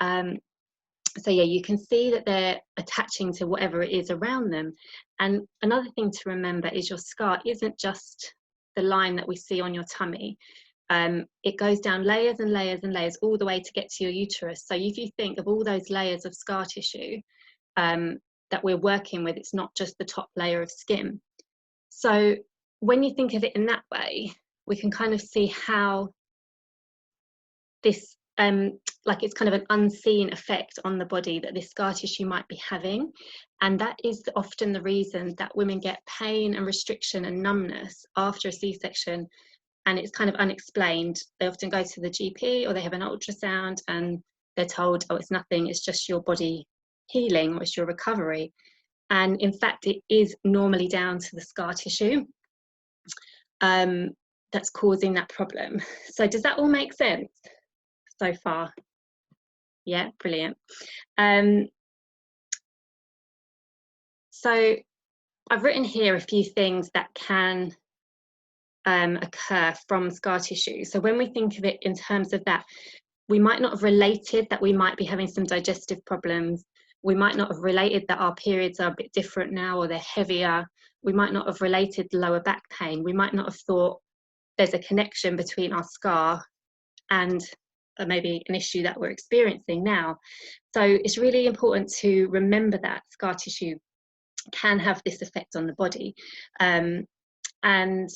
So yeah, you can see that they're attaching to whatever it is around them. And another thing to remember is your scar isn't just the line that we see on your tummy. It goes down layers and layers and layers all the way to get to your uterus. So if you think of all those layers of scar tissue that we're working with, it's not just the top layer of skin. So when you think of it in that way, we can kind of see how this like it's kind of an unseen effect on the body that this scar tissue might be having. And that is often the reason that women get pain and restriction and numbness after a C-section, and it's kind of unexplained. They often go to the GP or they have an ultrasound and they're told, oh, it's nothing, it's just your body healing or it's your recovery. And in fact, it is normally down to the scar tissue that's causing that problem. So does that all make sense so far? Yeah, brilliant. So I've written here a few things that can occur from scar tissue. So when we think of it in terms of that, we might not have related that we might be having some digestive problems. We might not have related that our periods are a bit different now or they're heavier. We might not have related lower back pain. We might not have thought there's a connection between our scar and maybe an issue that we're experiencing now. So it's really important to remember that scar tissue can have this effect on the body. And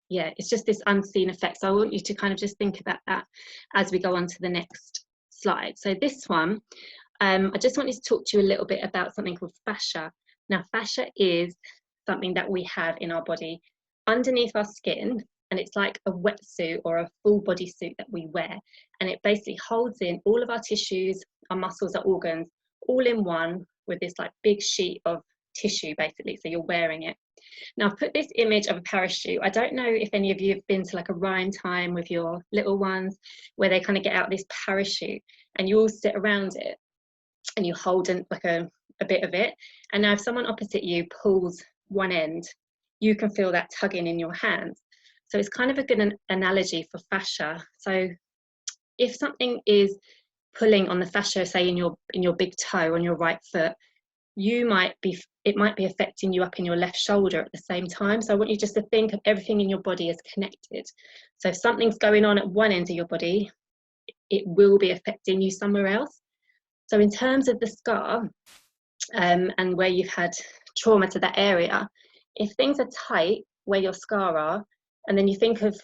yeah, it's just this unseen effect. So I want you to kind of just think about that as we go on to the next slide. So this one, I just wanted to talk to you a little bit about something called fascia. Now, fascia is something that we have in our body underneath our skin, and it's like a wetsuit or a full body suit that we wear. And it basically holds in all of our tissues, our muscles, our organs, all in one with this like big sheet of tissue, basically. So you're wearing it. Now, I've put this image of a parachute. I don't know if any of you have been to like a rhyme time with your little ones where they kind of get out this parachute and you all sit around it and you hold in like a bit of it. And now if someone opposite you pulls one end, you can feel that tugging in your hands. So it's kind of a good analogy for fascia. So if something is pulling on the fascia, say in your big toe on your right foot, it might be affecting you up in your left shoulder at the same time. So I want you just to think of everything in your body as connected. So if something's going on at one end of your body, it will be affecting you somewhere else. So in terms of the scar and where you've had trauma to that area, if things are tight where your scar are, and then you think of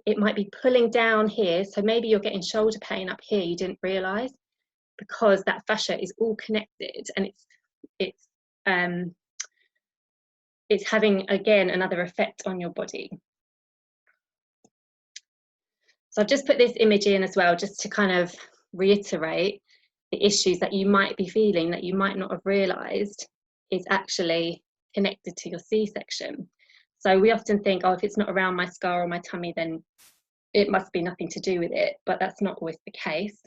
it might be pulling down here, so maybe you're getting shoulder pain up here you didn't realize, because that fascia is all connected, and it's having again another effect on your body. So I've just put this image in as well, just to kind of reiterate the issues that you might be feeling that you might not have realized is actually connected to your C-section. So we often think, oh, if it's not around my scar or my tummy, then it must be nothing to do with it, but that's not always the case.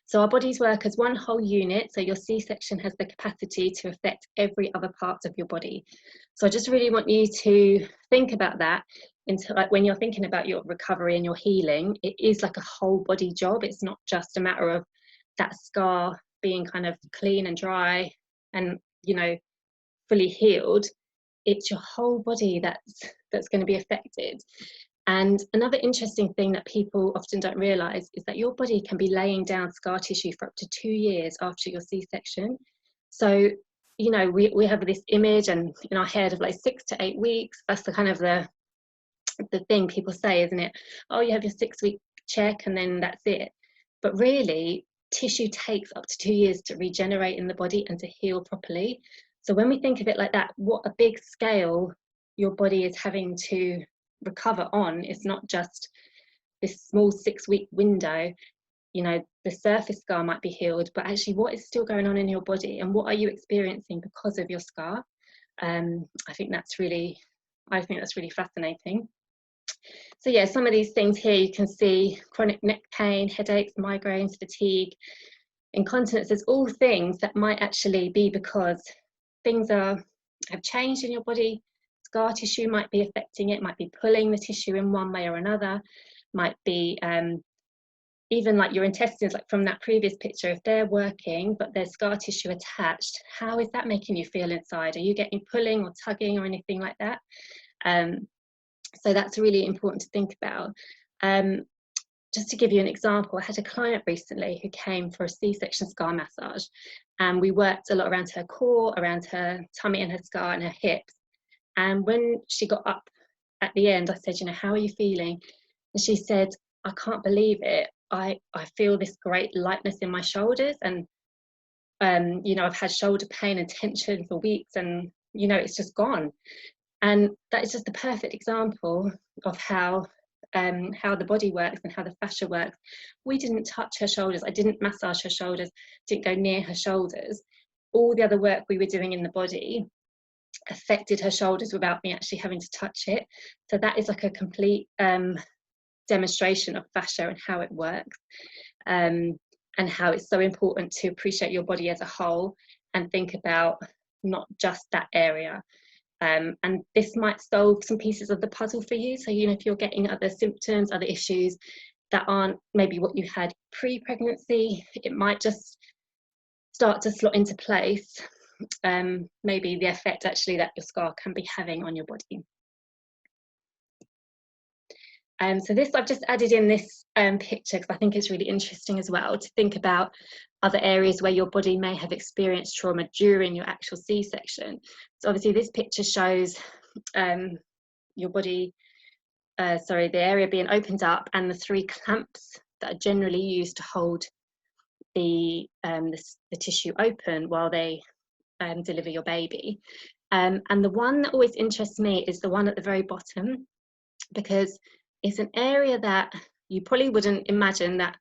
So our bodies work as one whole unit. So your C-section has the capacity to affect every other part of your body. So I just really want you to think about that like when you're thinking about your recovery and your healing. It is like a whole body job. It's not just a matter of that scar being kind of clean and dry and, you know, fully healed. It's your whole body that's going to be affected. And another interesting thing that people often don't realise is that your body can be laying down scar tissue for up to 2 years after your C-section. So, you know, we have this image and in our head of like 6 to 8 weeks. That's the kind of the thing people say, isn't it? Oh, you have your 6-week check and then that's it. But really, tissue takes up to 2 years to regenerate in the body and to heal properly. So when we think of it like that, what a big scale your body is having to recover on. It's not just this small 6-week window. You know, the surface scar might be healed, but actually what is still going on in your body and what are you experiencing because of your scar? I think that's really fascinating. So yeah, some of these things here you can see: chronic neck pain, headaches, migraines, fatigue, incontinence. There's all things that might actually be because things have changed in your body. Scar tissue might be affecting it, might be pulling the tissue in one way or another, might be even like your intestines, like from that previous picture, if they're working but there's scar tissue attached, how is that making you feel inside? Are you getting pulling or tugging or anything like that? So that's really important to think about. Just to give you an example, I had a client recently who came for a C-section scar massage, and we worked a lot around her core, around her tummy and her scar and her hips. And when she got up at the end, I said, you know, how are you feeling? And she said, I can't believe it. I feel this great lightness in my shoulders, and you know, I've had shoulder pain and tension for weeks, and you know, it's just gone. And that is just a perfect example of how the body works and how the fascia works. We didn't touch her shoulders. I didn't massage her shoulders, didn't go near her shoulders. All the other work we were doing in the body affected her shoulders without me actually having to touch it. So that is like a complete demonstration of fascia and how it works, and how it's so important to appreciate your body as a whole and think about not just that area. And this might solve some pieces of the puzzle for you. So, you know, if you're getting other symptoms, other issues that aren't maybe what you had pre-pregnancy, it might just start to slot into place, maybe the effect actually that your scar can be having on your body. So this, I've just added in this picture because I think it's really interesting as well to think about other areas where your body may have experienced trauma during your actual C-section. So obviously this picture shows your body, the area being opened up and the 3 clamps that are generally used to hold the tissue open while they deliver your baby. And the one that always interests me is the one at the very bottom, because it's an area that you probably wouldn't imagine that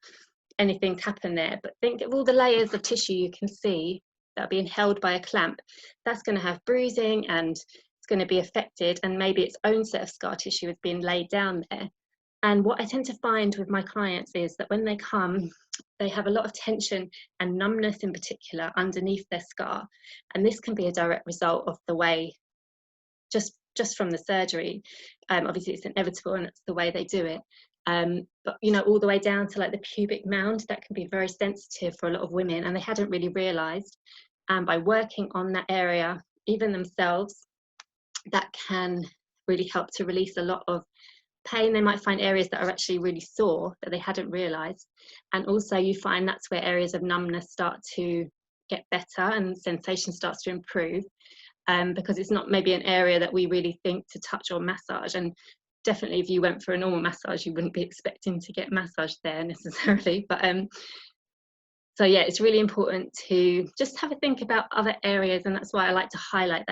anything's happened there, but think of all the layers of tissue you can see that are being held by a clamp. That's going to have bruising and it's going to be affected, and maybe its own set of scar tissue is being laid down there. And what I tend to find with my clients is that when they come, they have a lot of tension and numbness in particular underneath their scar, and this can be a direct result of the way, just from the surgery. Obviously it's inevitable and it's the way they do it, but you know, all the way down to like the pubic mound, that can be very sensitive for a lot of women, and they hadn't really realized. And by working on that area even themselves, that can really help to release a lot of pain. They might find areas that are actually really sore that they hadn't realized, and also you find that's where areas of numbness start to get better and sensation starts to improve. Because it's not maybe an area that we really think to touch or massage. And definitely if you went for a normal massage, you wouldn't be expecting to get massaged there necessarily. But so yeah, it's really important to just have a think about other areas, and that's why I like to highlight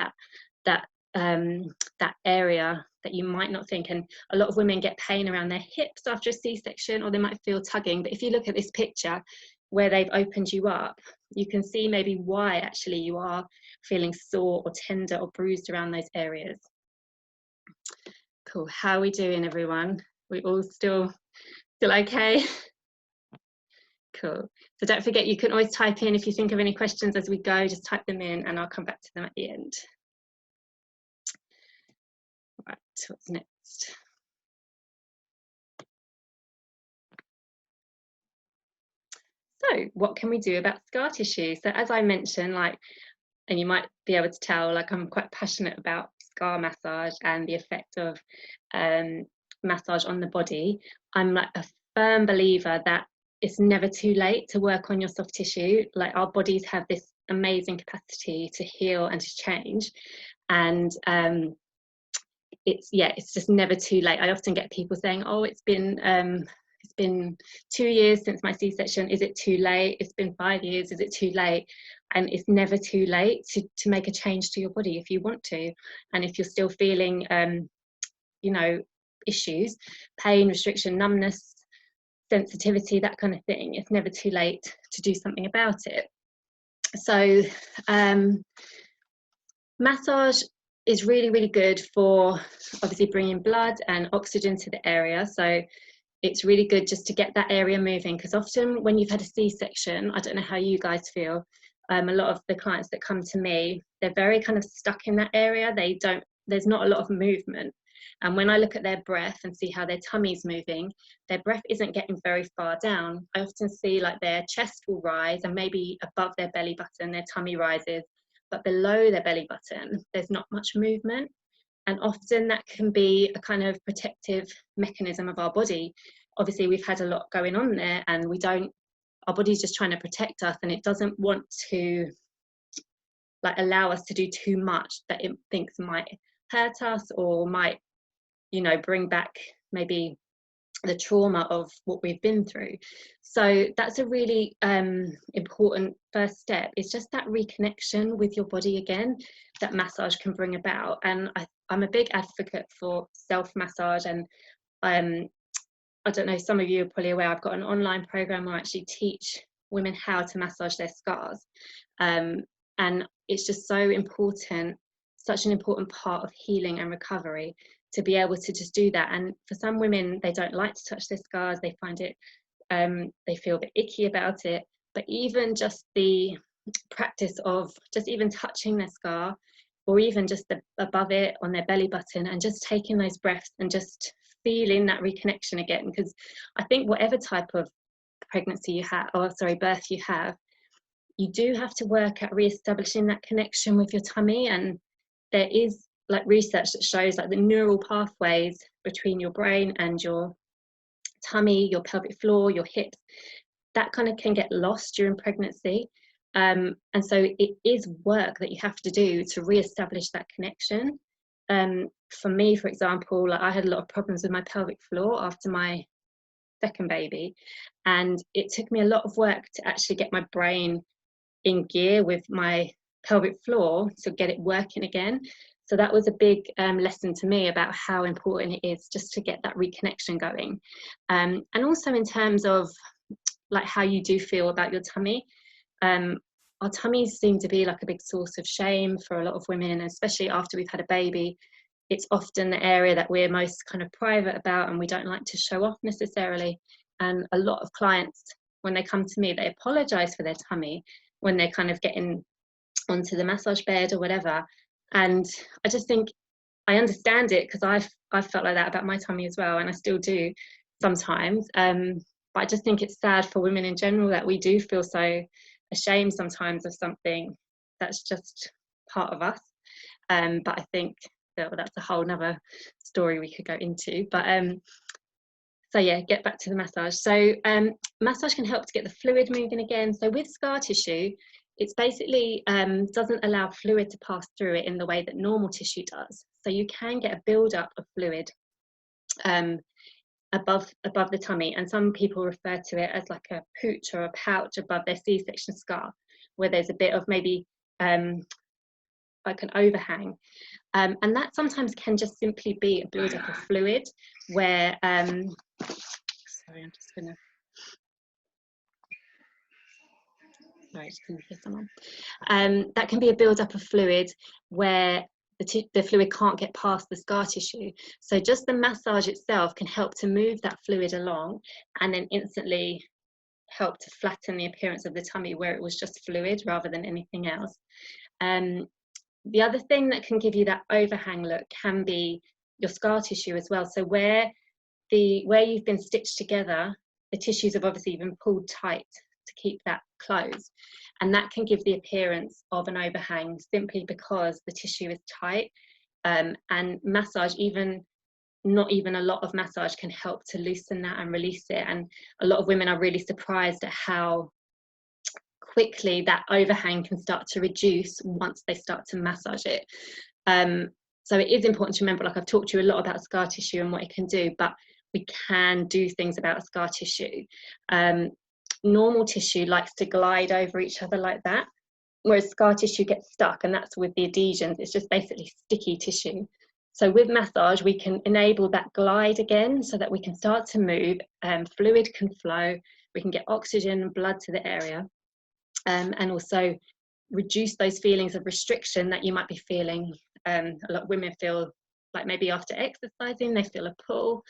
that area that you might not think. And a lot of women get pain around their hips after a C-section, or they might feel tugging. But if you look at this picture where they've opened you up, you can see maybe why actually you are feeling sore or tender or bruised around those areas. Cool. How are we doing, everyone? We all still okay? Cool. So don't forget, you can always type in if you think of any questions as we go, just type them in and I'll come back to them at the end. Right, what's next? So what can we do about scar tissue? So as I mentioned, like, and you might be able to tell, like, I'm quite passionate about scar massage and the effect of massage on the body. I'm like a firm believer that it's never too late to work on your soft tissue. Like, our bodies have this amazing capacity to heal and to change, and it's just never too late. I often get people saying, oh, it's been 2 years since my C-section, is it too late? It's been 5 years, is it too late? And it's never too late to make a change to your body if you want to. And if you're still feeling you know, issues, pain, restriction, numbness, sensitivity, that kind of thing, it's never too late to do something about it. So massage is really, really good for obviously bringing blood and oxygen to the area. So it's really good just to get that area moving, because often when you've had a C-section, I don't know how you guys feel, a lot of the clients that come to me, they're very kind of stuck in that area. There's not a lot of movement. And when I look at their breath and see how their tummy's moving, their breath isn't getting very far down. I often see like their chest will rise, and maybe above their belly button their tummy rises, but below their belly button there's not much movement. And often that can be a kind of protective mechanism of our body. Obviously we've had a lot going on there, and our body's just trying to protect us, and it doesn't want to like allow us to do too much that it thinks might hurt us or might, you know, bring back maybe the trauma of what we've been through. So that's a really important first step. It's just that reconnection with your body again that massage can bring about. And I'm a big advocate for self-massage, and I don't know, some of you are probably aware, I've got an online program where I actually teach women how to massage their scars. And it's just so important, such an important part of healing and recovery, to be able to just do that. And for some women, they don't like to touch their scars, they find it, they feel a bit icky about it. But even just the practice of just even touching their scar, or even just above it on their belly button, and just taking those breaths and just feeling that reconnection again. Because I think whatever type of pregnancy you have, or sorry, birth you have, you do have to work at re-establishing that connection with your tummy. And there is like research that shows like the neural pathways between your brain and your tummy, your pelvic floor, your hips, that kind of can get lost during pregnancy. And so it is work that you have to do to re-establish that connection. For me, for example, like I had a lot of problems with my pelvic floor after my second baby, and it took me a lot of work to actually get my brain in gear with my pelvic floor to get it working again. So that was a big lesson to me about how important it is just to get that reconnection going. And also in terms of like how you do feel about your tummy. Our tummies seem to be like a big source of shame for a lot of women, especially after we've had a baby. It's often the area that we're most kind of private about, and we don't like to show off necessarily. And a lot of clients, when they come to me, they apologize for their tummy when they're kind of getting onto the massage bed or whatever. And I just think I understand it, because I've felt like that about my tummy as well, and I still do sometimes. But I just think it's sad for women in general that we do feel so ashamed sometimes of something that's just part of us. But I think that's a whole nother story we could go into. But so yeah, get back to the massage. So massage can help to get the fluid moving again. So with scar tissue, it's basically doesn't allow fluid to pass through it in the way that normal tissue does. So you can get a build-up of fluid above the tummy, and some people refer to it as like a pooch or a pouch above their C-section scar, where there's a bit of maybe like an overhang. And that sometimes can just simply be a build-up of fluid where, sorry, I'm just gonna, sorry, just gonna hear someone. That can be a build-up of fluid where the fluid can't get past the scar tissue. So just the massage itself can help to move that fluid along, and then instantly help to flatten the appearance of the tummy where it was just fluid rather than anything else. The other thing that can give you that overhang look can be your scar tissue as well. So where you've been stitched together, the tissues have obviously been pulled tight to keep that closed. And that can give the appearance of an overhang simply because the tissue is tight. And massage, not even a lot of massage, can help to loosen that and release it. And a lot of women are really surprised at how quickly that overhang can start to reduce once they start to massage it. So it is important to remember, like I've talked to you a lot about scar tissue and what it can do, but we can do things about scar tissue. Normal tissue likes to glide over each other like that, whereas scar tissue gets stuck, and that's with the adhesions. It's just basically sticky tissue. So with massage, we can enable that glide again so that we can start to move, fluid can flow, we can get oxygen and blood to the area, and also reduce those feelings of restriction that you might be feeling. A lot of women feel like maybe after exercising, they feel a pull,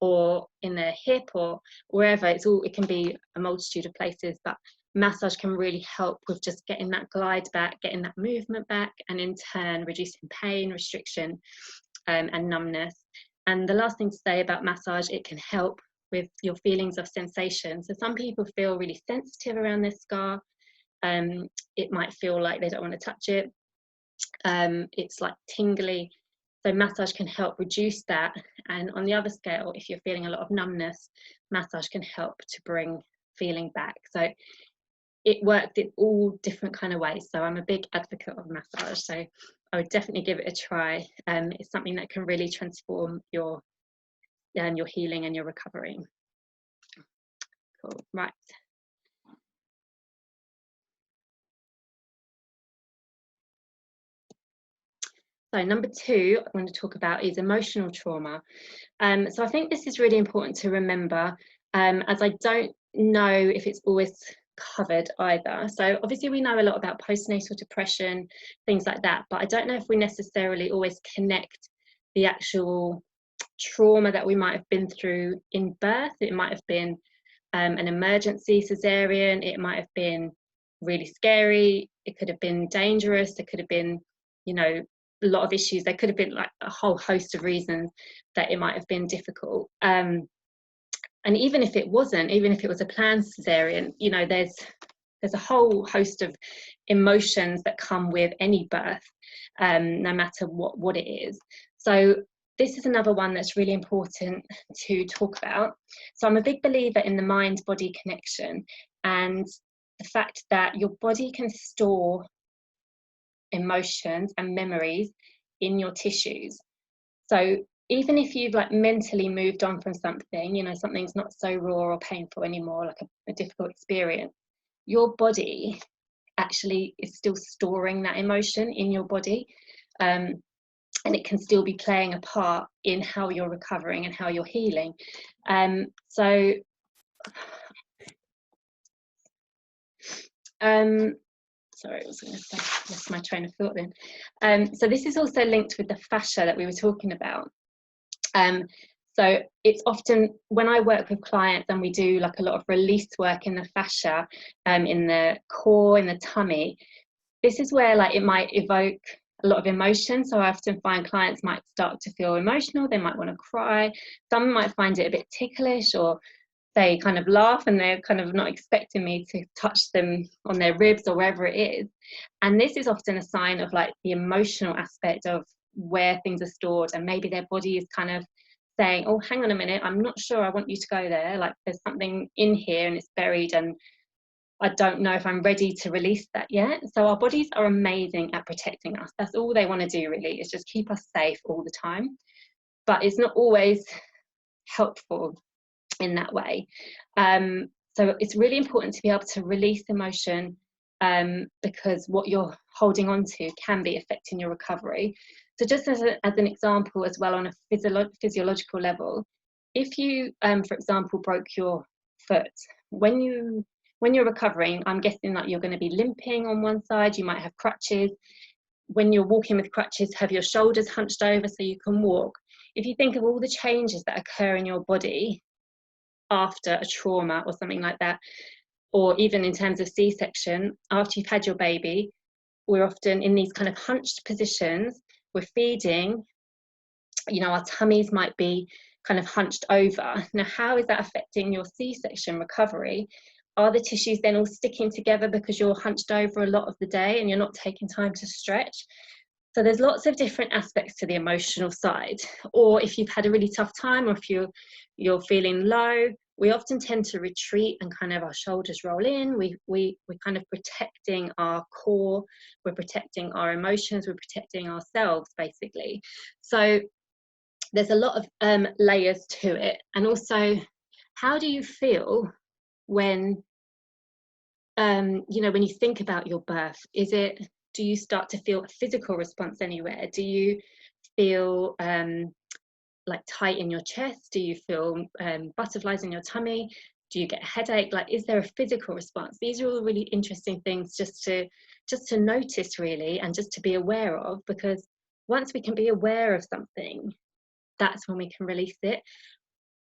or in their hip, or wherever. It can be a multitude of places, but massage can really help with just getting that glide back, getting that movement back, and in turn reducing pain, restriction. and numbness. And the last thing to say about massage, it can help with your feelings of sensation. So some people feel really sensitive around their scar. It might feel like they don't want to touch it. It's like tingly. So massage can help reduce that. And on the other scale, if you're feeling a lot of numbness, massage can help to bring feeling back. So it works in all different kind of ways. So I'm a big advocate of massage. So I would definitely give it a try. It's something that can really transform your healing and your recovery. Cool, right. So number 2 I want to talk about is emotional trauma. So I think this is really important to remember, as I don't know if it's always covered either. So obviously we know a lot about postnatal depression, things like that, but I don't know if we necessarily always connect the actual trauma that we might have been through in birth. It might have been an emergency cesarean, it might have been really scary, it could have been dangerous, it could have been, you know, a lot of issues. There could have been like a whole host of reasons that it might have been difficult. And even if it wasn't, even if it was a planned cesarean, you know, there's a whole host of emotions that come with any birth, no matter what it is. So this is another one that's really important to talk about. So I'm a big believer in the mind-body connection and the fact that your body can store emotions and memories in your tissues. So even if you've like mentally moved on from something, you know, something's not so raw or painful anymore, like a difficult experience, your body actually is still storing that emotion in your body. And it can still be playing a part in how you're recovering and how you're healing. Sorry, I was going to say, lost my train of thought then. So this is also linked with the fascia that we were talking about. So it's often when I work with clients and we do like a lot of release work in the fascia, in the core, in the tummy, this is where like it might evoke a lot of emotion. So I often find clients might start to feel emotional, they might want to cry, some might find it a bit ticklish, or they kind of laugh and they're kind of not expecting me to touch them on their ribs or wherever it is. And this is often a sign of like the emotional aspect of where things are stored, and maybe their body is kind of saying, oh, hang on a minute, I'm not sure I want you to go there, like there's something in here and it's buried and I don't know if I'm ready to release that yet. So our bodies are amazing at protecting us. That's all they want to do really, is just keep us safe all the time. But it's not always helpful in that way. So it's really important to be able to release emotion, because what you're holding on to can be affecting your recovery. So just as an example as well, on a physiological level, if you, for example, broke your foot, when you're recovering, I'm guessing that you're going to be limping on one side, you might have crutches. When you're walking with crutches, have your shoulders hunched over so you can walk. If you think of all the changes that occur in your body after a trauma or something like that, or even in terms of C-section, after you've had your baby, we're often in these kind of hunched positions, we're feeding, you know, our tummies might be kind of hunched over. Now, how is that affecting your C-section recovery? Are the tissues then all sticking together because you're hunched over a lot of the day and you're not taking time to stretch? So there's lots of different aspects to the emotional side. Or if you've had a really tough time, or if you're feeling low, we often tend to retreat and kind of our shoulders roll in. We're kind of protecting our core, we're protecting our emotions, we're protecting ourselves basically. So there's a lot of layers to it. And also, how do you feel when, you know, when you think about your birth? Do you start to feel a physical response anywhere? Do you feel like tight in your chest? Do you feel butterflies in your tummy? Do you get a headache? Like, is there a physical response? These are all really interesting things just to notice really, and just to be aware of, because once we can be aware of something, that's when we can release it.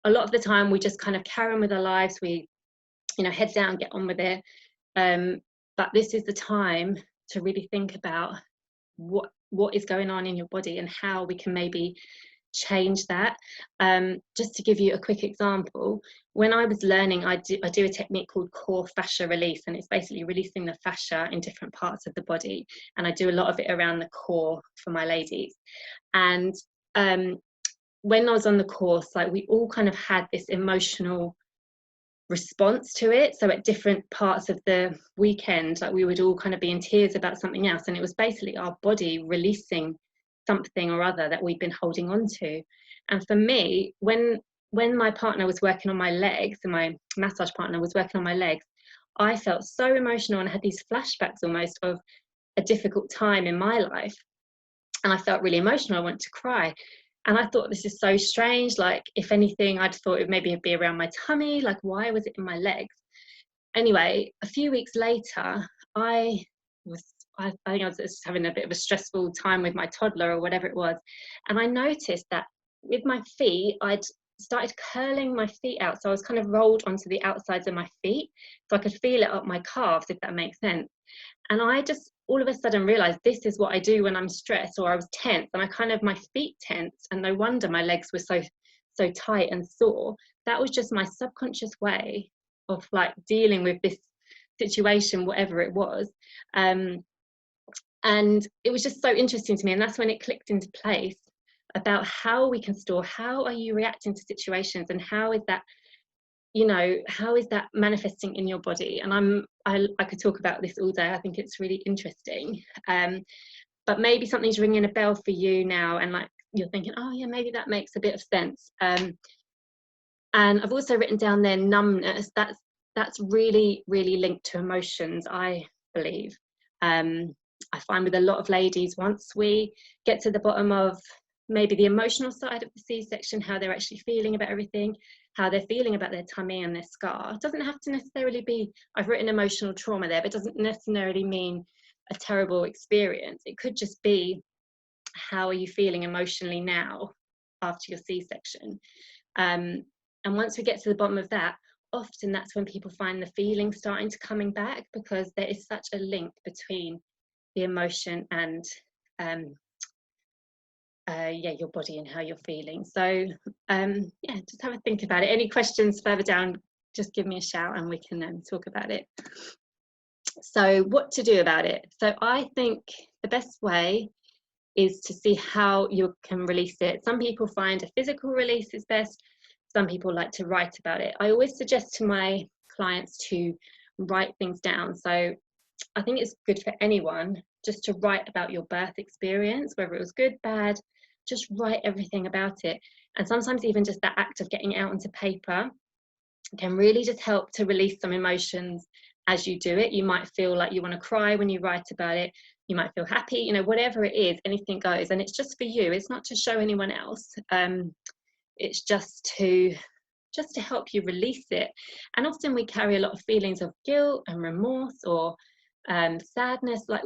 A lot of the time we just kind of carry on with our lives, we, you know, head down, get on with it. But this is the time to really think about what what is going on in your body and how we can maybe change that. Just to give you a quick example, when I was learning, I do a technique called core fascia release, and it's basically releasing the fascia in different parts of the body, and I do a lot of it around the core for my ladies. And when I was on the course, like, we all kind of had this emotional response to it. So at different parts of the weekend, like, we would all kind of be in tears about something else, and it was basically our body releasing something or other that we'd been holding on to. And for me, when my partner was working on my legs, and my massage partner was working on my legs, I felt so emotional and had these flashbacks almost of a difficult time in my life, and I felt really emotional. I wanted to cry. And I thought, this is so strange. Like, if anything, I'd thought it maybe it'd be around my tummy. Like, why was it in my legs? Anyway, a few weeks later, I think I was just having a bit of a stressful time with my toddler or whatever it was. And I noticed that with my feet, I'd started curling my feet out. So I was kind of rolled onto the outsides of my feet, so I could feel it up my calves, if that makes sense. And I just all of a sudden realized, this is what I do when I'm stressed or I was tense, and I kind of, my feet tense, and no wonder my legs were so tight and sore. That was just my subconscious way of, like, dealing with this situation, whatever it was. And it was just so interesting to me, and that's when it clicked into place about how we can store, how are you reacting to situations, and how is that, how is that manifesting in your body? And I could talk about this all day. I think it's really interesting. But maybe something's ringing a bell for you now, and, like, you're thinking, oh yeah, maybe that makes a bit of sense. And I've also written down there numbness. That's really, really linked to emotions, I believe. I find with a lot of ladies, once we get to the bottom of maybe the emotional side of the C-section, how they're actually feeling about everything, how they're feeling about their tummy and their scar. It doesn't have to necessarily be, I've written emotional trauma there, but it doesn't necessarily mean a terrible experience. It could just be, how are you feeling emotionally now after your C-section? And once we get to the bottom of that, often that's when people find the feeling starting to coming back, because there is such a link between the emotion and your body and how you're feeling. So yeah, just have a think about it. Any questions further down, just give me a shout and we can talk about it. So what to do about it? So I think the best way is to see how you can release it. Some people find a physical release is best. Some people like to write about it. I always suggest to my clients to write things down. So I think it's good for anyone just to write about your birth experience, whether it was good, bad, just write everything about it. And sometimes even just that act of getting it out onto paper can really just help to release some emotions as you do it. You might feel like you want to cry when you write about it. You might feel happy, whatever it is, anything goes. And it's just for you. It's not to show anyone else. It's just to help you release it. And often we carry a lot of feelings of guilt and remorse, or sadness, like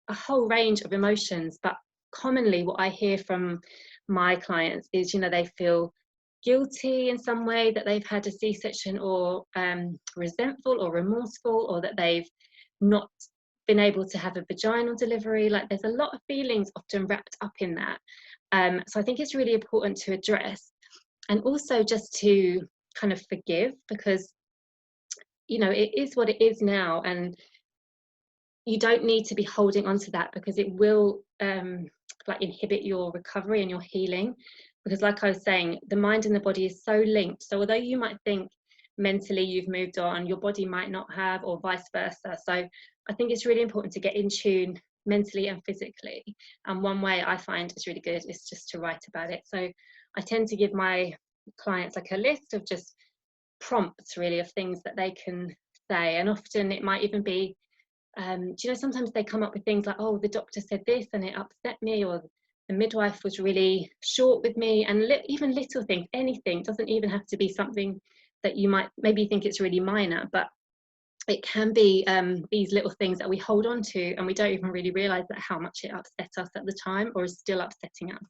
a whole range of emotions. But commonly what I hear from my clients is, they feel guilty in some way that they've had a C-section, or resentful or remorseful, or that they've not been able to have a vaginal delivery. Like, there's a lot of feelings often wrapped up in that. So I think it's really important to address, and also just to kind of forgive, because it is what it is now, and you don't need to be holding on to that, because it will inhibit your recovery and your healing. Because, like I was saying, the mind and the body is so linked. So although you might think mentally you've moved on, your body might not have, or vice versa. So I think it's really important to get in tune mentally and physically. And one way I find is really good is just to write about it. So I tend to give my clients like a list of just prompts, really, of things that they can say. And often it might even be, sometimes they come up with things like, oh, the doctor said this and it upset me, or the midwife was really short with me. And even little things, anything. It doesn't even have to be something that you might maybe think it's really minor, but it can be these little things that we hold on to, and we don't even really realize that how much it upset us at the time, or is still upsetting us.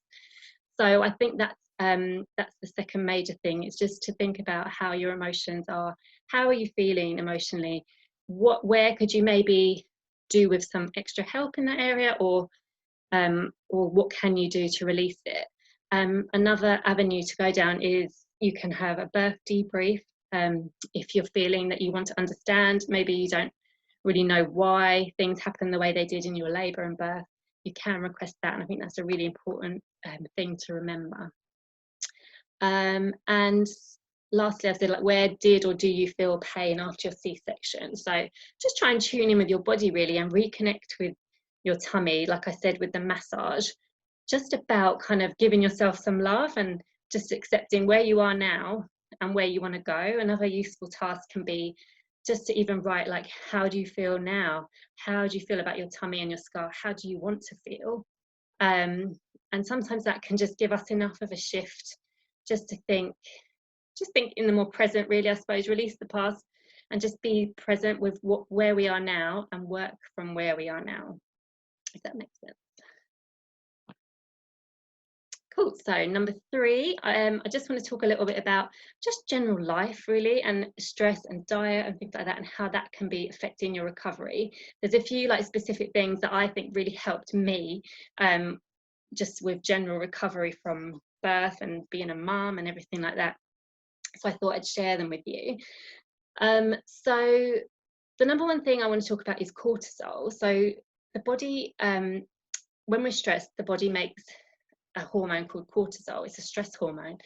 So I think that's the second major thing. It's just to think about how your emotions are. How are you feeling emotionally? Where could you maybe do with some extra help in that area, or or what can you do to release it? Another avenue to go down is you can have a birth debrief. If you're feeling that you want to understand, maybe you don't really know why things happen the way they did in your labour and birth, you can request that, and I think that's a really important thing to remember. And lastly, I said, like, where did or do you feel pain after your C-section? So just try and tune in with your body really and reconnect with your tummy, like I said with the massage, just about kind of giving yourself some love and just accepting where you are now and where you want to go. Another useful task can be just to even write, like, how do you feel now? How do you feel about your tummy and your scar? How do you want to feel? And sometimes that can just give us enough of a shift just to think in the more present, really, I suppose. Release the past and just be present with where we are now and work from where we are now, if that makes sense. Cool. So number 3, I just want to talk a little bit about just general life really, and stress and diet and things like that, and how that can be affecting your recovery. There's a few like specific things that I think really helped me just with general recovery from birth and being a mum and everything like that. So I thought I'd share them with you. So the number one thing I want to talk about is cortisol. So the body, when we're stressed, the body makes a hormone called cortisol. It's a stress hormone,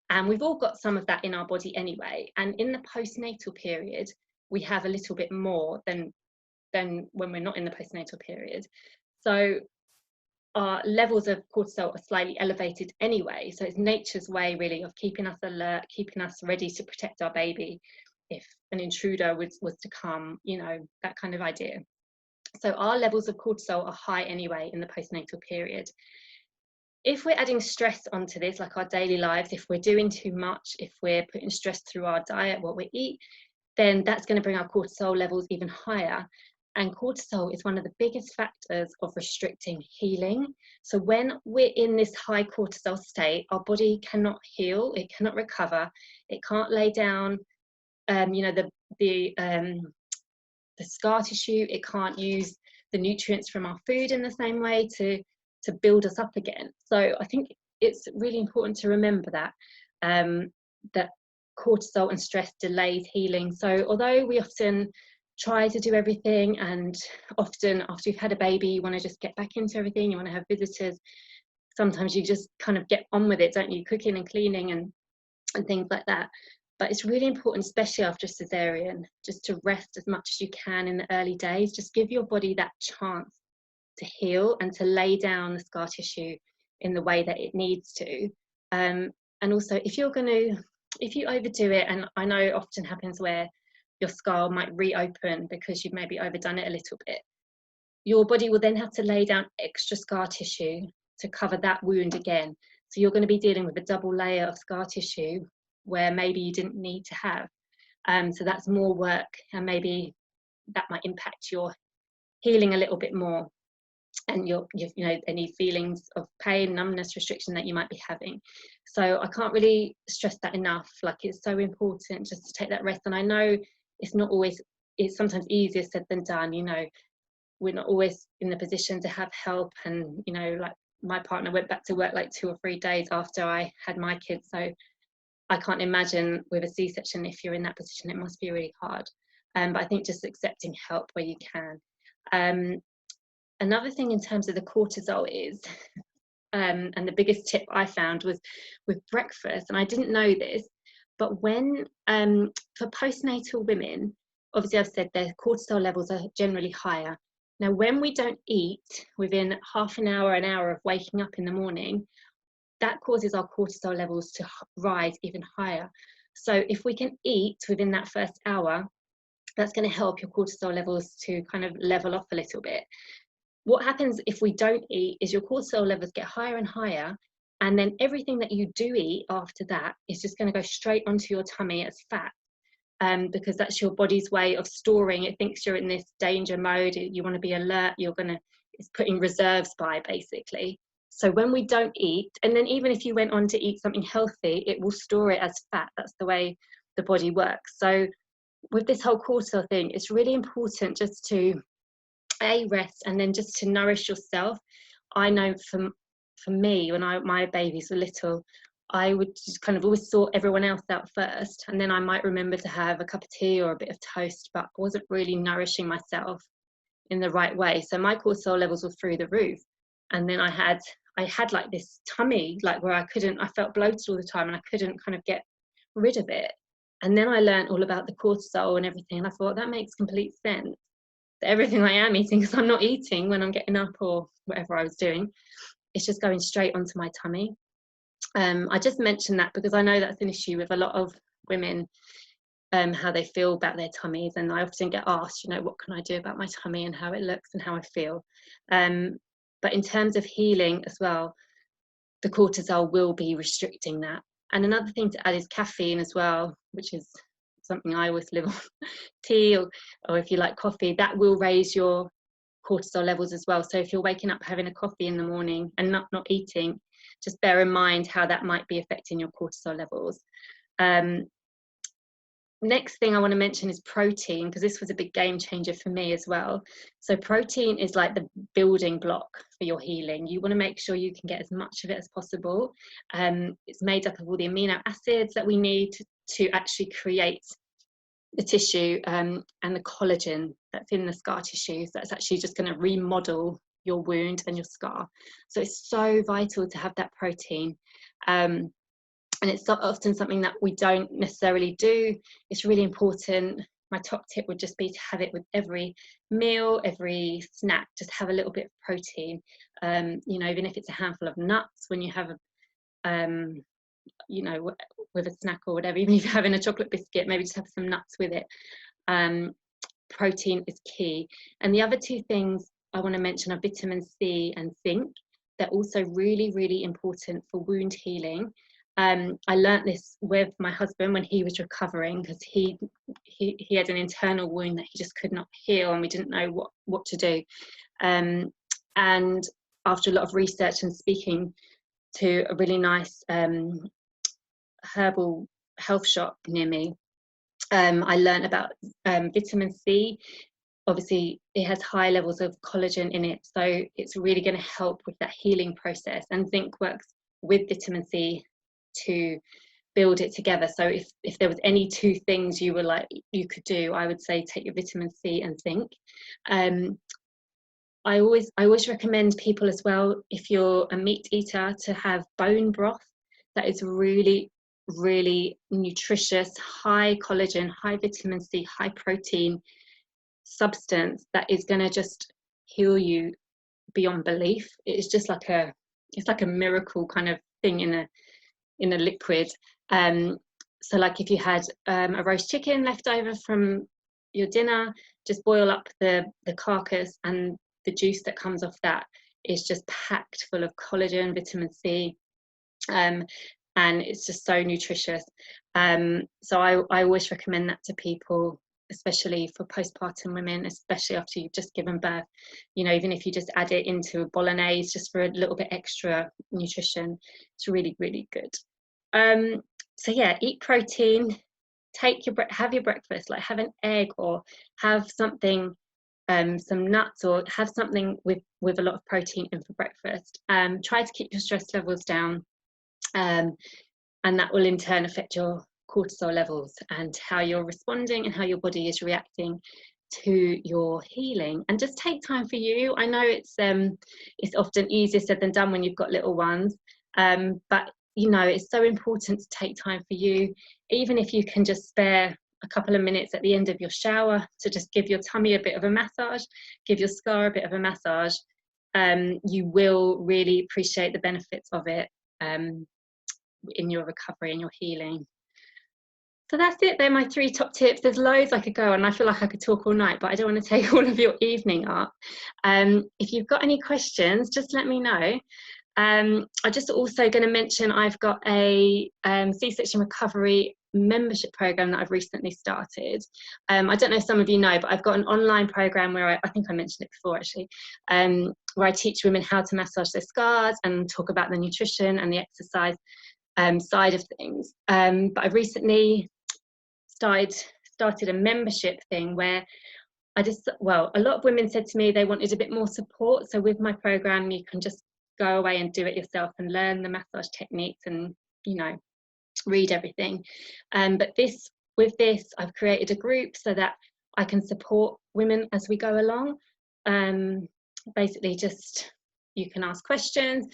and we've all got some of that in our body anyway. And in the postnatal period, we have a little bit more than when we're not in the postnatal period. So our levels of cortisol are slightly elevated anyway. So it's nature's way really of keeping us alert, keeping us ready to protect our baby if an intruder was to come, you know, that kind of idea. So our levels of cortisol are high anyway in the postnatal period. If we're adding stress onto this, like our daily lives, if we're doing too much, if we're putting stress through our diet, what we eat, then that's going to bring our cortisol levels even higher. And cortisol is one of the biggest factors of restricting healing. So when we're in this high cortisol state, our body cannot heal, it cannot recover, it can't lay down, you know, the scar tissue, it can't use the nutrients from our food in the same way to build us up again. So I think it's really important to remember that that cortisol and stress delays healing. So although we often try to do everything, and often after you've had a baby you want to just get back into everything, you want to have visitors, sometimes you just kind of get on with it, don't you, cooking and cleaning and things like that. But it's really important, especially after a cesarean, just to rest as much as you can in the early days. Just give your body that chance to heal and to lay down the scar tissue in the way that it needs to. And also, if you overdo it, and I know it often happens where your scar might reopen because you've maybe overdone it a little bit, your body will then have to lay down extra scar tissue to cover that wound again. So you're going to be dealing with a double layer of scar tissue where maybe you didn't need to have. So that's more work, and maybe that might impact your healing a little bit more, and you know, any feelings of pain, numbness, restriction that you might be having. So I can't really stress that enough. Like, it's so important just to take that rest. And I know it's sometimes easier said than done. You know, we're not always in the position to have help, and you know, like my partner went back to work like 2 or 3 days after I had my kids, so I can't imagine with a C-section, if you're in that position, it must be really hard. But I think just accepting help where you can. Another thing in terms of the cortisol is, and the biggest tip I found was with breakfast, and I didn't know this, but when for postnatal women, obviously I've said their cortisol levels are generally higher. Now, when we don't eat within half an hour of waking up in the morning, that causes our cortisol levels to rise even higher. So if we can eat within that first hour, that's going to help your cortisol levels to kind of level off a little bit. What happens if we don't eat is your cortisol levels get higher and higher, and then everything that you do eat after that is just going to go straight onto your tummy as fat, because that's your body's way of storing. It thinks you're in this danger mode, you want to be alert, it's putting reserves by, basically. So when we don't eat, and then even if you went on to eat something healthy, it will store it as fat. That's the way the body works. So with this whole cortisol thing, it's really important just to rest, and then just to nourish yourself. I know for me, when my babies were little, I would just kind of always sort everyone else out first, and then I might remember to have a cup of tea or a bit of toast, but I wasn't really nourishing myself in the right way. So my cortisol levels were through the roof, and then I had like this tummy, like where I felt bloated all the time, and I couldn't kind of get rid of it. And then I learned all about the cortisol and everything, and I thought that makes complete sense. That everything I am eating, because I'm not eating when I'm getting up or whatever I was doing, it's just going straight onto my tummy. I just mentioned that because I know that's an issue with a lot of women, how they feel about their tummies, and I often get asked, what can I do about my tummy and how it looks and how I feel. But in terms of healing as well, the cortisol will be restricting that. And another thing to add is caffeine as well, which is something I always live on. Tea or if you like coffee, that will raise your cortisol levels as well. So if you're waking up having a coffee in the morning and not eating, just bear in mind how that might be affecting your cortisol levels. Next thing I want to mention is protein, because this was a big game changer for me as well. So protein is like the building block for your healing. You want to make sure you can get as much of it as possible. It's made up of all the amino acids that we need to actually create the tissue, and the collagen that's in the scar tissues. That's actually just going to remodel your wound and your scar. So it's so vital to have that protein. And it's often something that we don't necessarily do. It's really important. My top tip would just be to have it with every meal, every snack, just have a little bit of protein. Even if it's a handful of nuts when you have with a snack or whatever, even if you're having a chocolate biscuit, maybe just have some nuts with it. Protein is key. And the other two things I want to mention are vitamin C and zinc. They're also really, really important for wound healing. I learnt this with my husband when he was recovering, because he had an internal wound that he just could not heal, and we didn't know what to do. And after a lot of research and speaking to a really nice herbal health shop near me, I learned about vitamin C. Obviously, it has high levels of collagen in it, so it's really going to help with that healing process. And zinc works with vitamin C to build it together. So if there was any two things you could do, I would say take your vitamin C and zinc. I always recommend people as well, if you're a meat eater, to have bone broth. That is really, really nutritious, high collagen, high vitamin C, high protein substance that is going to just heal you beyond belief. It's just like a miracle kind of thing in a liquid. So like if you had a roast chicken left over from your dinner, just boil up the carcass, and the juice that comes off that is just packed full of collagen, vitamin C, and it's just so nutritious. So I always recommend that to people, especially for postpartum women, especially after you've just given birth. Even if you just add it into a bolognese just for a little bit extra nutrition, it's really, really good. So yeah, eat protein, have your breakfast, like have an egg or have something, some nuts, or have something with a lot of protein in for breakfast. Try to keep your stress levels down, and that will in turn affect your cortisol levels and how you're responding and how your body is reacting to your healing. And just take time for you. I know it's often easier said than done when you've got little ones, but it's so important to take time for you, even if you can just spare a couple of minutes at the end of your shower to just give your tummy a bit of a massage, give your scar a bit of a massage. You will really appreciate the benefits of it in your recovery and your healing. So that's it. They're my 3 top tips. There's loads I could go, and I feel like I could talk all night, but I don't want to take all of your evening up. If you've got any questions, just let me know. I'm just also going to mention I've got a C-section recovery membership program that I've recently started. I don't know if some of you know, but I've got an online program where I think I mentioned it before actually, where I teach women how to massage their scars and talk about the nutrition and the exercise side of things. But I've recently started a membership thing where a lot of women said to me they wanted a bit more support. So with my program, you can just go away and do it yourself and learn the massage techniques and, you know, read everything. But with this, I've created a group so that I can support women as we go along. Basically, just you can ask questions.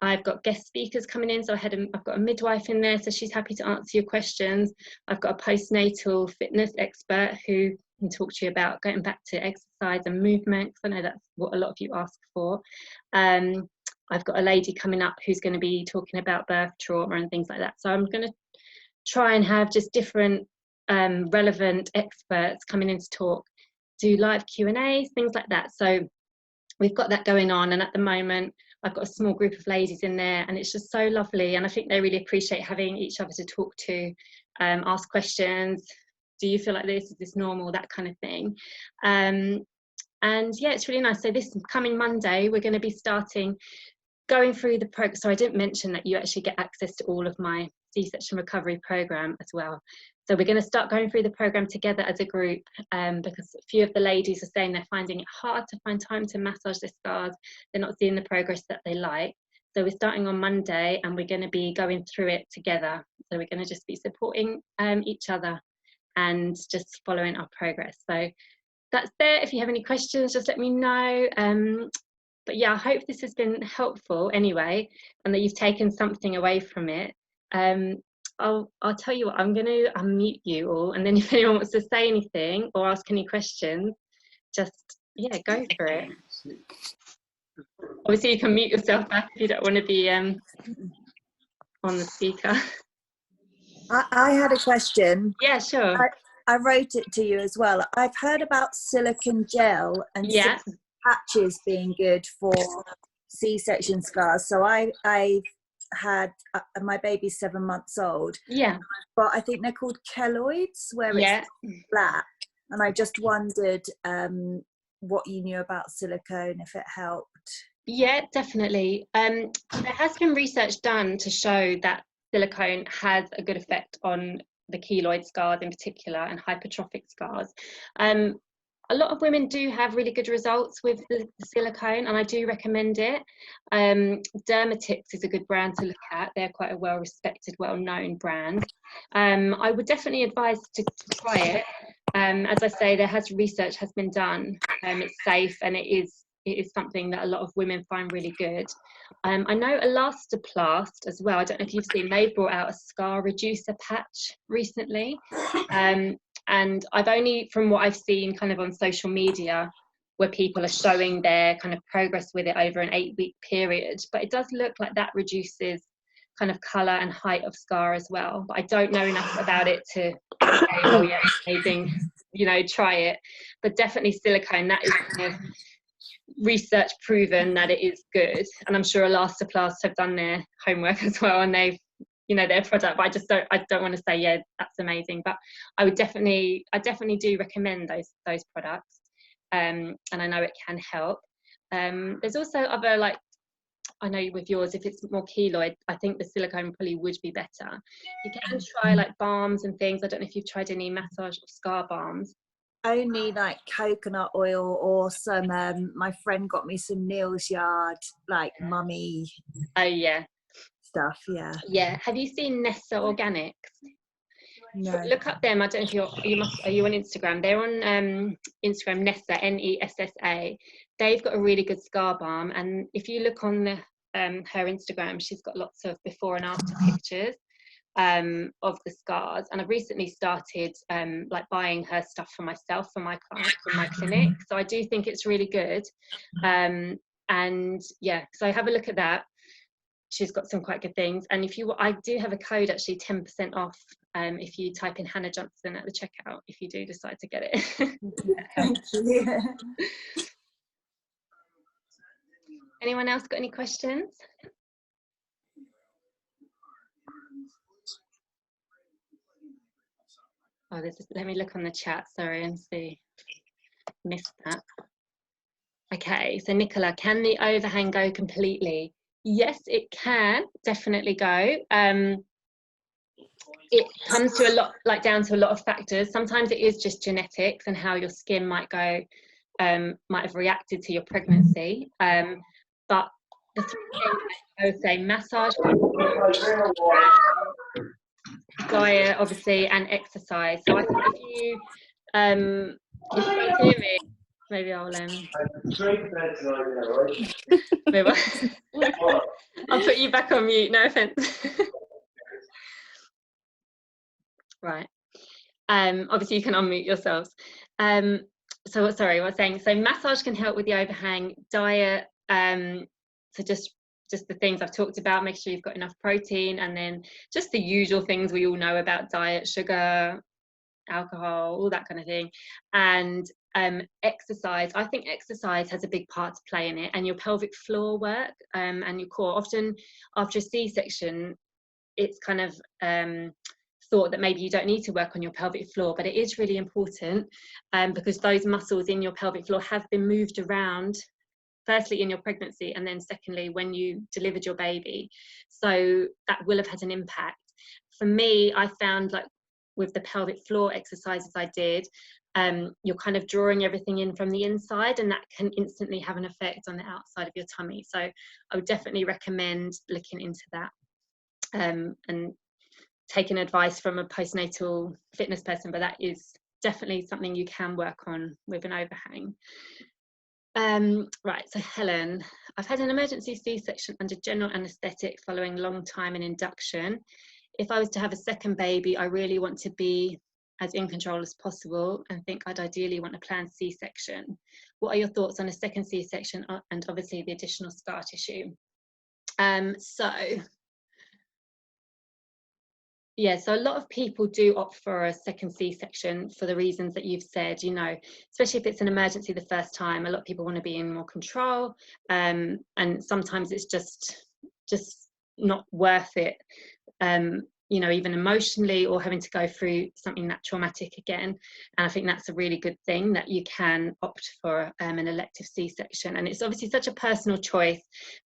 I've got guest speakers coming in, so I've got a midwife in there, so she's happy to answer your questions. I've got a postnatal fitness expert who can talk to you about getting back to exercise and movement, because I know that's what a lot of you ask for. I've got a lady coming up who's going to be talking about birth trauma and things like that. So I'm going to try and have just different relevant experts coming in to talk, do live Q&As, things like that. So we've got that going on, and at the moment I've got a small group of ladies in there, and it's just so lovely, and I think they really appreciate having each other to talk to, ask questions. Do you feel like this? Is this normal? That kind of thing. And yeah, it's really nice. So this coming Monday, we're going to be going through the program. So I didn't mention that you actually get access to all of my C-section recovery program as well. So we're going to start going through the program together as a group, because a few of the ladies are saying they're finding it hard to find time to massage their scars. They're not seeing the progress that they like. So we're starting on Monday, and we're going to be going through it together. So we're going to just be supporting each other and just following our progress. So that's there. If you have any questions, just let me know. But yeah, I hope this has been helpful anyway, and that you've taken something away from it. I'll tell you what, I'm going to unmute you all, and then if anyone wants to say anything or ask any questions, just, yeah, go for it. Obviously, you can mute yourself back if you don't want to be on the speaker. I had a question. Yeah, sure. I wrote it to you as well. I've heard about silicone gel and patches being good for C-section scars. So I had my baby's 7 months old, but I think they're called keloids, where it's flat, and I just wondered what you knew about silicone, if it helped. Yeah, definitely. There has been research done to show that silicone has a good effect on the keloid scars in particular, and hypertrophic scars. A lot of women do have really good results with the silicone, and I do recommend it. Dermatix is a good brand to look at. They're quite a well-respected, well-known brand. I would definitely advise to try it. As I say, research has been done. It's safe, and it is something that a lot of women find really good. I know Elastoplast as well. I don't know if you've seen, they brought out a scar reducer patch recently. And I've only, from what I've seen kind of on social media, where people are showing their kind of progress with it over an 8-week period, but it does look like that reduces kind of colour and height of scar as well. But I don't know enough about it to say, oh yeah, amazing, you know, try it. But definitely silicone, that is kind of research proven that it is good. And I'm sure Elastoplast have done their homework as well, and they've, you know, their product, but I don't want to say, yeah, that's amazing, but I definitely do recommend those products, and I know it can help. There's also other, like, I know with yours, if it's more keloid, I think the silicone probably would be better. You can try like balms and things. I don't know if you've tried any massage or scar balms. Only like coconut oil, or some my friend got me some Neil's Yard, like mummy stuff. Have you seen Nessa Organics? No. Look up them. I don't know if are you on Instagram? They're on Instagram, Nessa, Nessa. They've got a really good scar balm, and if you look on her Instagram, she's got lots of before and after pictures of the scars. And I've recently started like buying her stuff for myself, for my clients in my clinic. So I do think it's really good. And yeah, so have a look at that. She's got some quite good things. And I do have a code actually, 10% off, if you type in Hannah Johnson at the checkout, if you do decide to get it. Thank you. Anyone else got any questions? Oh, let me look on the chat, sorry, and see. Missed that. Okay, so Nicola, can the overhang go completely? Yes, it can definitely go. It comes to down to a lot of factors. Sometimes it is just genetics and how your skin might have reacted to your pregnancy. But the 3 things I would say: massage, diet, obviously, and exercise. So I think if you can hear me, maybe I'll maybe I'll put you back on mute. No offense. Right. Obviously you can unmute yourselves. So sorry, I was saying, so massage can help with the overhang. Diet, so just the things I've talked about, make sure you've got enough protein, and then just the usual things we all know about diet: sugar, alcohol, all that kind of thing. And exercise, I think exercise has a big part to play in it, and your pelvic floor work, and your core. Often after a C-section, it's kind of thought that maybe you don't need to work on your pelvic floor, but it is really important, because those muscles in your pelvic floor have been moved around, firstly in your pregnancy, and then secondly when you delivered your baby. So that will have had an impact. For me, I found, like with the pelvic floor exercises I did, you're kind of drawing everything in from the inside, and that can instantly have an effect on the outside of your tummy. So I would definitely recommend looking into that, and taking advice from a postnatal fitness person, but that is definitely something you can work on with an overhang. Right, so Helen, I've had an emergency C-section under general anaesthetic following long time in induction. If I was to have a second baby, I really want to be as in control as possible, and think I'd ideally want a planned C-section. What are your thoughts on a second C-section, and obviously the additional scar tissue? So a lot of people do opt for a second C-section for the reasons that you've said, you know, especially if it's an emergency the first time. A lot of people want to be in more control, and sometimes it's just not worth it, you know, even emotionally, or having to go through something that traumatic again. And I think that's a really good thing, that you can opt for an elective C-section. And it's obviously such a personal choice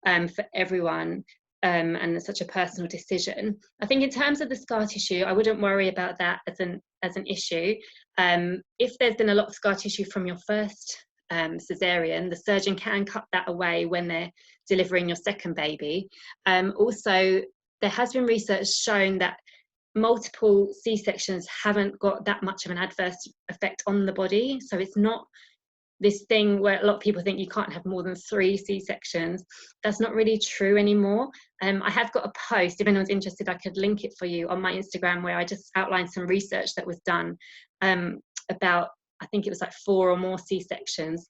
for everyone. And it's such a personal decision. I think in terms of the scar tissue, I wouldn't worry about that as an issue. If there's been a lot of scar tissue from your first cesarean, the surgeon can cut that away when they're delivering your second baby. Also, there has been research showing that multiple C-sections haven't got that much of an adverse effect on the body. So it's not this thing where a lot of people think you can't have more than 3 C-sections. That's not really true anymore. I have got a post, if anyone's interested, I could link it for you on my Instagram, where I just outlined some research that was done about, I think it was like 4 or more C-sections.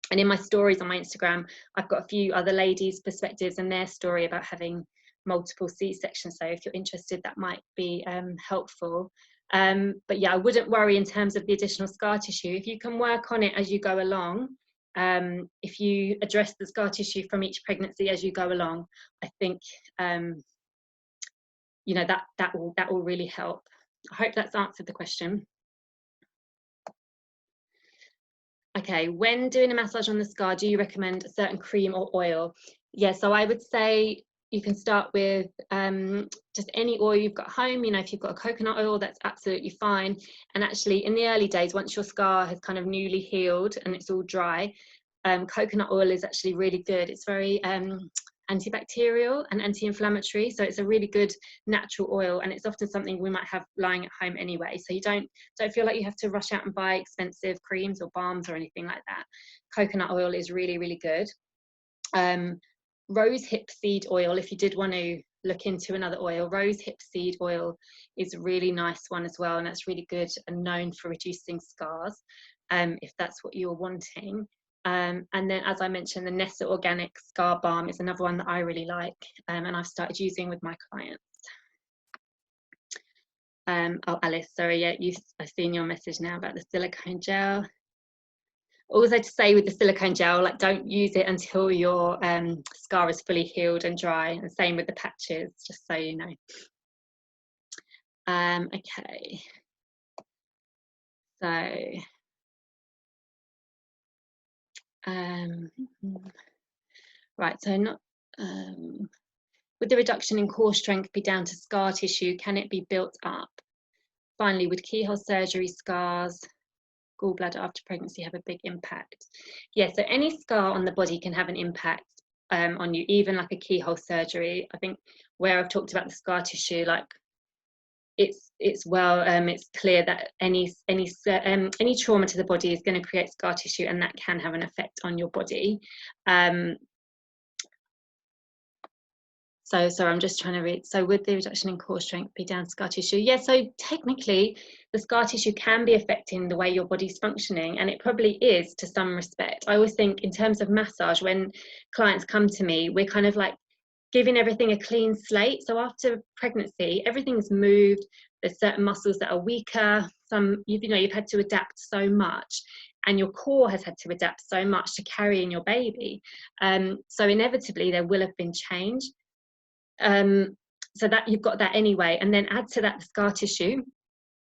And in my stories on my Instagram, I've got a few other ladies' perspectives and their story about having multiple C-sections. So if you're interested, that might be helpful. But yeah, I wouldn't worry in terms of the additional scar tissue. If you can work on it as you go along, if you address the scar tissue from each pregnancy as you go along, I think you know, that will really help. I hope that's answered the question. Okay, when doing a massage on the scar, do you recommend a certain cream or oil? Yeah, so I would say you can start with just any oil you've got home. You know, if you've got a coconut oil, that's absolutely fine. And actually, in the early days, once your scar has kind of newly healed and it's all dry, coconut oil is actually really good. It's very antibacterial and anti-inflammatory, so it's a really good natural oil, and it's often something we might have lying at home anyway, so you don't feel like you have to rush out and buy expensive creams or balms or anything like that. Coconut oil is really, really good. Rose hip seed oil, if you did want to look into another oil, rose hip seed oil is a really nice one as well, and that's really good and known for reducing scars, if that's what you're wanting. And then, as I mentioned, the Nessa Organic Scar Balm is another one that I really like, and I've started using with my clients. Oh, Alice, sorry, yeah, I've seen your message now about the silicone gel. Also, to say with the silicone gel, like, don't use it until your scar is fully healed and dry, and same with the patches, just so you know. Okay, so right, so not would the reduction in core strength be down to scar tissue? Can it be built up? Finally, would keyhole surgery, scars, gallbladder after pregnancy have a big impact? Yeah, so any scar on the body can have an impact, on you, even like a keyhole surgery. I think where I've talked about the scar tissue, like it's clear that any trauma to the body is going to create scar tissue, and that can have an effect on your body. So I'm just trying to read. So would the reduction in core strength be down to scar tissue? Yeah, so technically the scar tissue can be affecting the way your body's functioning, and it probably is to some respect. I always think in terms of massage, when clients come to me, we're kind of like giving everything a clean slate. So after pregnancy, everything's moved. There's certain muscles that are weaker. Some, you've had to adapt so much, and your core has had to adapt so much to carrying your baby. So inevitably there will have been change. So that you've got that anyway, and then add to that the scar tissue,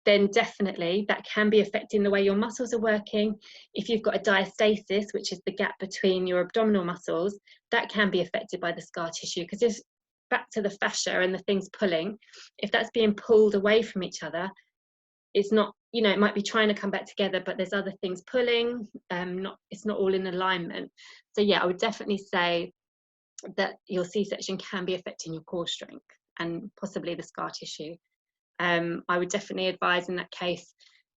then definitely that can be affecting the way your muscles are working. If you've got a diastasis, which is the gap between your abdominal muscles, that can be affected by the scar tissue, because if back to the fascia and the things pulling, if that's being pulled away from each other, it's not, it might be trying to come back together, but there's other things pulling, it's not all in alignment. So yeah, I would definitely say that your C-section can be affecting your core strength and possibly the scar tissue. I would definitely advise in that case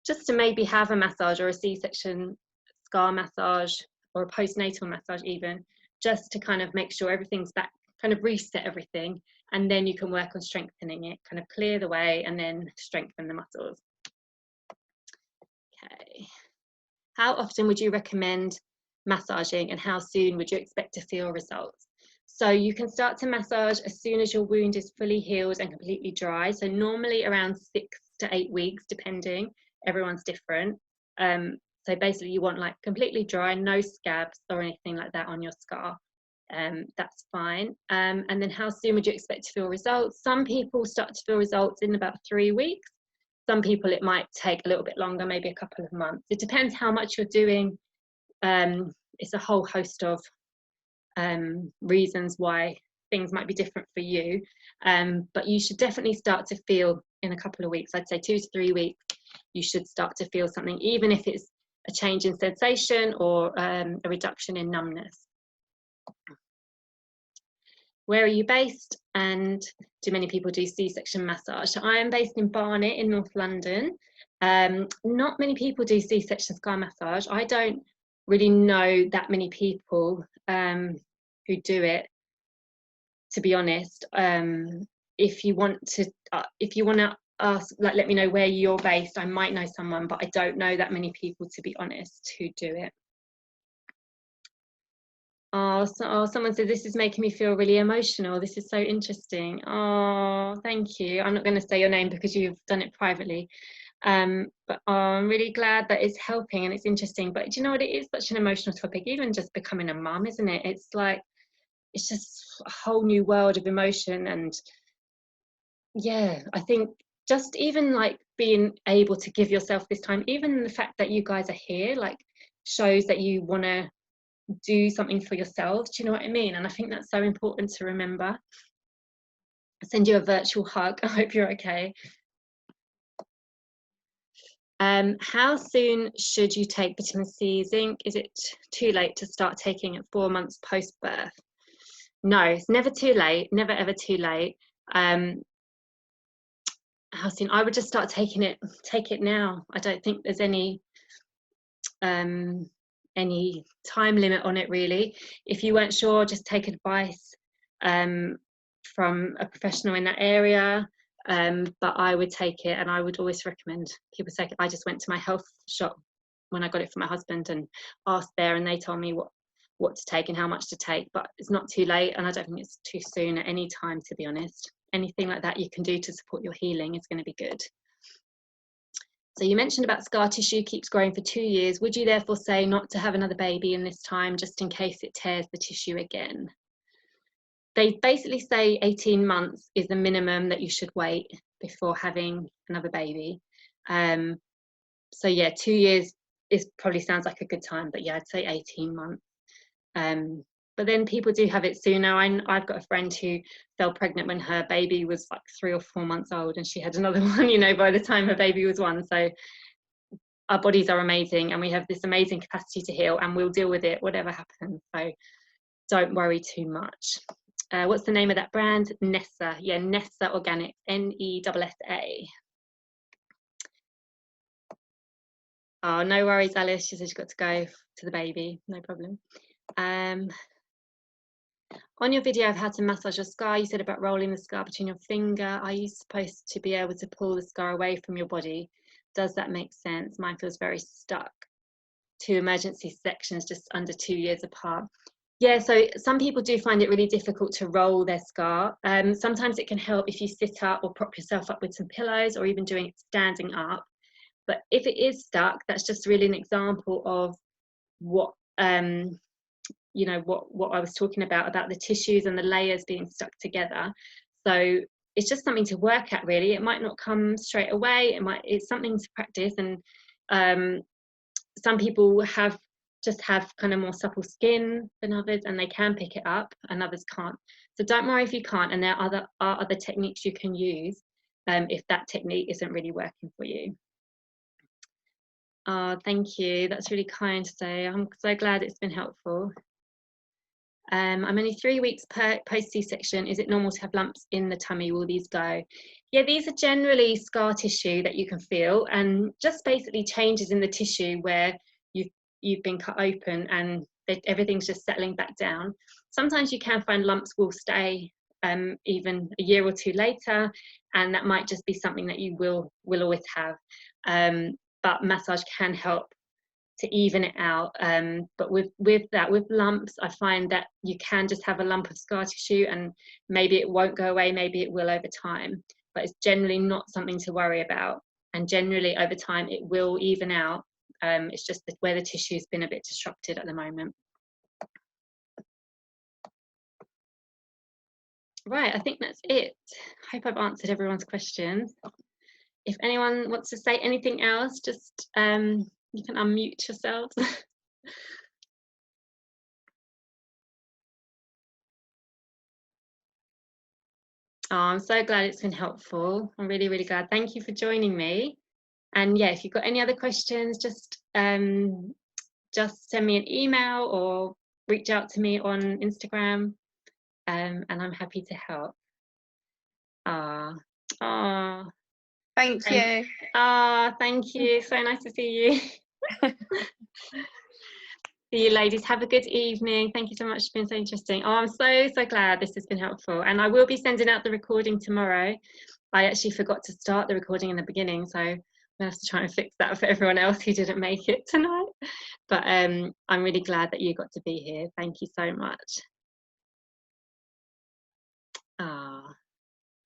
just to maybe have a massage, or a C-section scar massage, or a postnatal massage even, just to kind of make sure everything's back, kind of reset everything, and then you can work on strengthening it, kind of clear the way and then strengthen the muscles. Okay. How often would you recommend massaging, and how soon would you expect to feel results? So you can start to massage as soon as your wound is fully healed and completely dry. So normally around 6 to 8 weeks, depending, everyone's different. So basically you want like completely dry, no scabs or anything like that on your scar. That's fine. And then how soon would you expect to feel results? Some people start to feel results in about 3 weeks. Some people it might take a little bit longer, maybe a couple of months. It depends how much you're doing. It's a whole host of reasons why things might be different for you, but you should definitely start to feel in a couple of weeks. I'd say 2 to 3 weeks you should start to feel something, even if it's a change in sensation or a reduction in numbness. Where are you based, and do many people do C-section massage? So I am based in Barnet in North London. Not many people do C-section scar massage. I don't really know that many people who do it, to be honest. If you want to ask, like, let me know where you're based. I might know someone, but I don't know that many people, to be honest, who do it. Oh, someone said this is making me feel really emotional. This is so interesting. Oh, thank you. I'm not going to say your name because you've done it privately. But I'm really glad that it's helping and it's interesting. But do you know what? It is such an emotional topic, even just becoming a mum, isn't it? It's like, it's just a whole new world of emotion. And yeah, I think just even like being able to give yourself this time, even the fact that you guys are here, like, shows that you want to do something for yourselves. Do you know what I mean? And I think that's so important to remember. I'll send you a virtual hug. I hope you're okay. How soon should you take vitamin C, zinc? Is it too late to start taking it 4 months post-birth? No, it's never too late, never ever too late. How soon? I would just start taking it, take it now. I don't think there's any time limit on it, really. If you weren't sure, just take advice from a professional in that area. But I would take it, and I would always recommend people take it. I just went to my health shop when I got it for my husband and asked there, and they told me what to take and how much to take. But it's not too late, and I don't think it's too soon at any time, to be honest. Anything like that you can do to support your healing is going to be good. So you mentioned about scar tissue keeps growing for 2 years. Would you therefore say not to have another baby in this time, just in case it tears the tissue again? They basically say 18 months is the minimum that you should wait before having another baby. So yeah, 2 years probably sounds like a good time, but yeah, I'd say 18 months. But then people do have it sooner. I've got a friend who fell pregnant when her baby was like 3 or 4 months old, and she had another one, by the time her baby was 1. So our bodies are amazing, and we have this amazing capacity to heal, and we'll deal with it, whatever happens. So don't worry too much. What's the name of that brand? Nessa. Yeah, Nessa Organic, Nessa. Oh, no worries, Alice. She said she's got to go to the baby. No problem. On your video of how to massage your scar, you said about rolling the scar between your finger. Are you supposed to be able to pull the scar away from your body? Does that make sense? Mine feels very stuck. 2 emergency sections just under 2 years apart. Yeah, so some people do find it really difficult to roll their scar. Sometimes it can help if you sit up or prop yourself up with some pillows, or even doing it standing up. But if it is stuck, that's just really an example of what you know, what I was talking about the tissues and the layers being stuck together. So it's just something to work at, really. It might not come straight away. It's something to practice, and some people just have kind of more supple skin than others, and they can pick it up, and others can't. So don't worry if you can't, and there are other techniques you can use if that technique isn't really working for you. Thank you. That's really kind to say. I'm so glad it's been helpful. I'm only 3 weeks post C-section. Is it normal to have lumps in the tummy? Will these go? Yeah, these are generally scar tissue that you can feel, and just basically changes in the tissue where you've been cut open, and everything's just settling back down. Sometimes you can find lumps will stay even a year or 2 later, and that might just be something that you will always have. But massage can help to even it out, but with lumps, I find that you can just have a lump of scar tissue, and maybe it won't go away, maybe it will over time, but it's generally not something to worry about, and generally over time it will even out. It's just that where the tissue's been a bit disrupted at the moment. Right, I think that's it. Hope I've answered everyone's questions. If anyone wants to say anything else, just you can unmute yourselves. Oh, I'm so glad it's been helpful. I'm really, really glad. Thank you for joining me. And yeah, if you've got any other questions, just send me an email or reach out to me on Instagram, and I'm happy to help. Thank you. Thank you. So nice to see you. See you, ladies. Have a good evening. Thank you so much. It's been so interesting. I'm so glad this has been helpful. And I will be sending out the recording tomorrow. I actually forgot to start the recording in the beginning, so I'm gonna have to try and fix that for everyone else who didn't make it tonight. But I'm really glad that you got to be here. Thank you so much.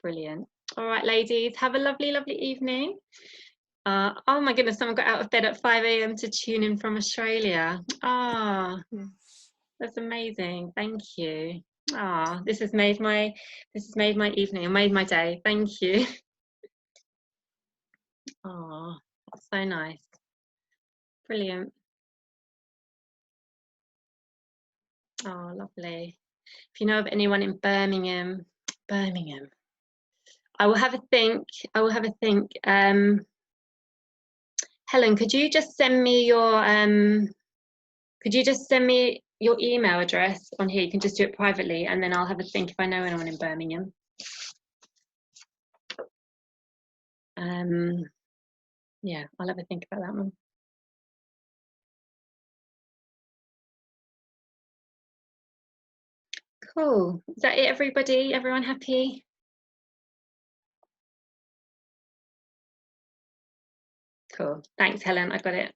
Brilliant. All right, ladies, have a lovely, lovely evening. Oh my goodness, someone got out of bed at 5 a.m. to tune in from Australia. That's amazing. Thank you. This has made my evening and made my day. Thank you. That's so nice. Brilliant. Lovely. If you know of anyone in Birmingham, I will have a think. Helen, could you just send me your email address on here? You can just do it privately, and then I'll have a think if I know anyone in Birmingham. Yeah, I'll have a think about that one. Cool. Is that it, everybody? Everyone happy? Cool. Thanks, Helen. I got it.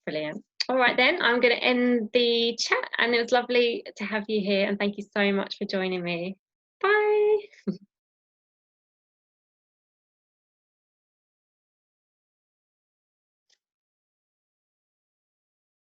Brilliant. All right, then. I'm going to end the chat, and it was lovely to have you here, and thank you so much for joining me. Bye.